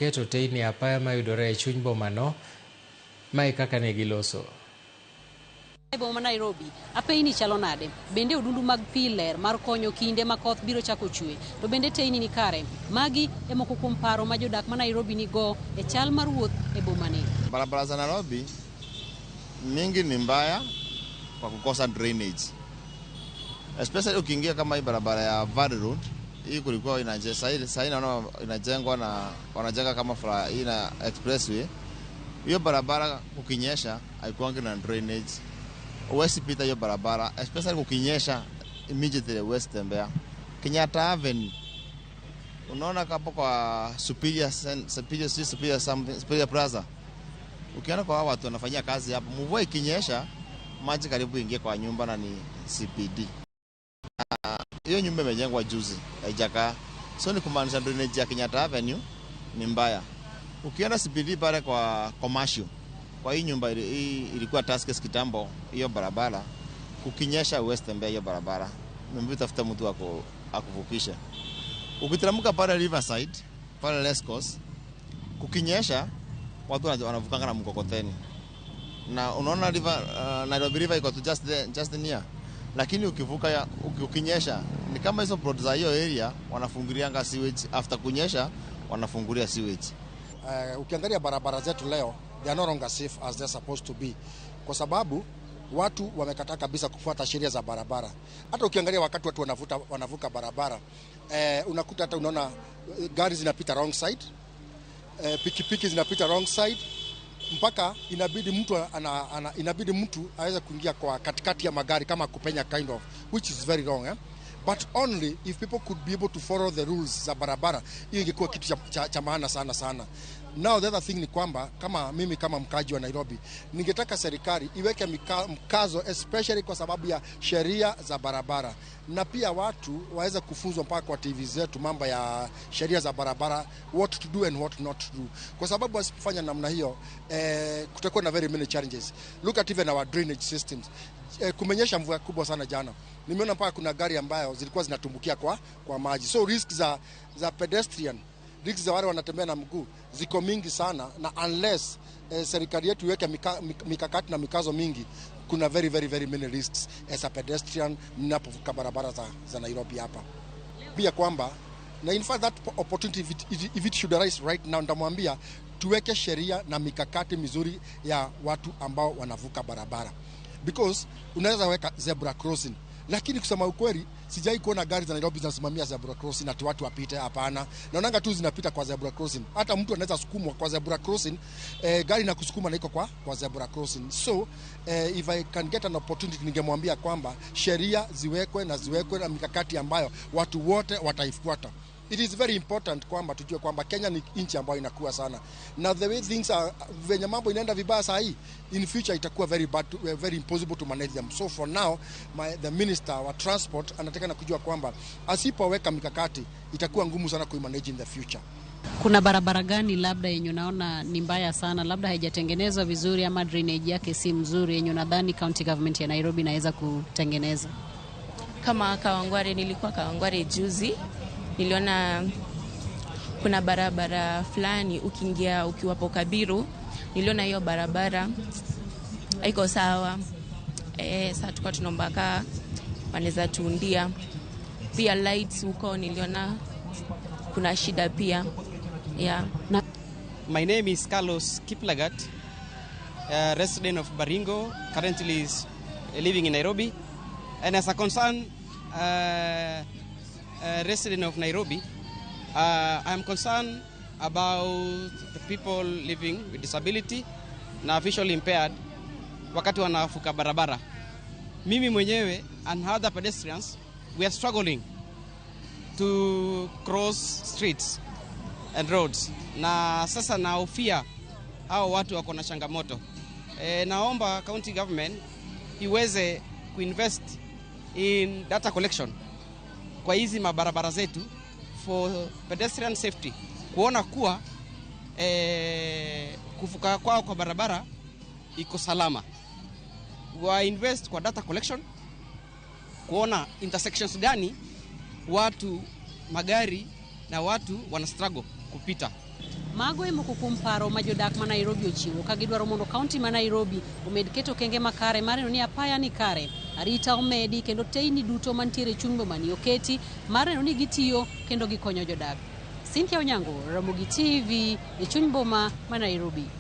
keto teini apaya mayudore e chuny bomano mai kaka ne giloso. Boma Nairobi, apeini chalo nade. Bende odundu mag pi ler mar konyo kinde ma koth biro chako chue. To bende teini ni kare. Magi e moko kuom paro ma jodak ma Nairobi ni go e chal mar wuoth e boma ni. Barabara za Nairobi mingi ni mbaya kwa kukosa drainage. Especially ukiingia kama hii barabara ya Valley Road, hii kulikuwa inajengwa na wanajenga kama ina expressway. Hiyo barabara ukinyesha haikuangi na drainage. Uwezi pita hiyo barabara, especially kukinyesha immediately uwezi tembea. Kenyatta Avenue, unaona hapo kwa Superior Plaza. Ukiona kwa watu wanafanyia kazi hapo, mvua ikinyesha maji karibu ingie kwa nyumba na ni CPD. Hiyo nyumba imejengwa juzi, haijakaa. So ni kumaanisha drainage ya Kenyatta Avenue ni mbaya. Ukienda CPD pale kwa commercial, kwa hii nyumba ilikuwa Tuskers kitambo, hiyo barabara kukinyesha uwezi tembea hiyo barabara. Mimi tafuta mtu akuvukisha. Ukiteremka pale Riverside, pale Lescos, kukinyesha watu wanavukanga na mkokoteni. Na unaona Nairobi River iko just near. Lakini ukinyesha ni kama hizo plot za hiyo area wanafungurianga sewage, after kunyesha wanafungulia sewage. Ukiangalia barabara zetu leo, they are no longer safe as they're supposed to be. Kwa sababu watu wamekataa kabisa kufuata sheria za barabara. Hata ukiangalia wakati watu wanavuka barabara, unakuta hata unaona gari zinapita wrong side, pikipiki zinapita wrong side, mpaka inabidi mtu aweze kuingia kwa katikati ya magari kama kupenya kind of, which is very wrong. But only if people could be able to follow the rules za barabara, hiyo ingekuwa kitu cha maana sana. Now the other thing ni kwamba mimi kama mkaji wa Nairobi, ningetaka serikali iweke mkazo especially kwa sababu ya sheria za barabara, na pia watu waweze kufunzwa mpaka kwa TV zetu mambo ya sheria za barabara, what to do and what not to do. Kwa sababu wasipofanya namna hiyo, kutakuwa na very many challenges. Look at even our drainage systems. Kumenyesha mvua kubwa sana jana. Nimeona mpaka kuna gari ambayo zilikuwa zinatumbukia kwa maji. So risk za pedestrian, risk za wale wanatembea na mguu ziko mingi sana, na unless serikali yetu iweke mikakati na mikazo mingi, kuna very many risks as a pedestrian mnapovuka barabara za Nairobi hapa. Pia kwamba na in fact that opportunity if it should arise right now, ndamwambia tuweke sheria na mikakati mizuri ya watu ambao wanavuka barabara. Because unaweza weka zebra crossing, lakini kusema ukweli sijai kuona gari za Nairobi zinasimamia zebra crossing ati watu wapite. Hapana, naonanga tu zinapita kwa zebra crossing. Hata mtu anaweza sukumwa kwa zebra crossing, gari na kusukuma na iko kwa zebra crossing. So if I can get an opportunity, ningemwambia kwamba sheria ziwekwe na mikakati ambayo watu wote wataifuata. It is very important kwamba tujue kwamba Kenya ni nchi ambayo inakuwa sana. Na the way things are, venye mambo inaenda vibaya saa hii, in future itakuwa very impossible to manage them. So for now, the minister wa transport anataka na kujua kwamba asipoweka mikakati itakuwa ngumu sana kuimanage in the future. Kuna barabara gani labda yenye unaona ni mbaya sana, labda haijatengenezwa vizuri ama drainage yake si mzuri, yenye unadhani county government ya Nairobi inaweza kutengeneza? Kama Kawangware, nilikuwa Kawangware juzi, niliona kuna barabara fulani ukiwapo Kabiru, niliona hiyo barabara haiko sawa. Sasa tukao tunaomba wanaweza tuundia. Pia lights huko niliona kuna shida pia. Yeah. My name is Carlos Kiplagat, resident of Baringo, currently is living in Nairobi. And as a concerned resident of Nairobi, I am concerned about the people living with disability na visually impaired wakati wanavuka barabara. Mimi mwenyewe and other pedestrians, we are struggling to cross streets and roads. Na sasa naofia hao watu wako na changamoto. Naomba county government iweze kuinvest in data collection kwa hizi mabarabara zetu for pedestrian safety, kuona kuwa kuvuka kwao kwa barabara iko salama. Wa invest kwa data collection, kuona intersections gani watu, magari na watu wana struggle kupita. Mago e moko kuom paro ma jodak ma Nairobi ochiwo ka gidwaro mondo kaunti ma Nairobi omed keto kenge makare mar neno ni apaya ni kare, arita omedi kendo teyni duto mantiere chuny boma ni oketi mar neno ni gitiyo kendo gikonyo jodak. Cynthia Onyango, Ramogi TV, e chuny boma ma Nairobi.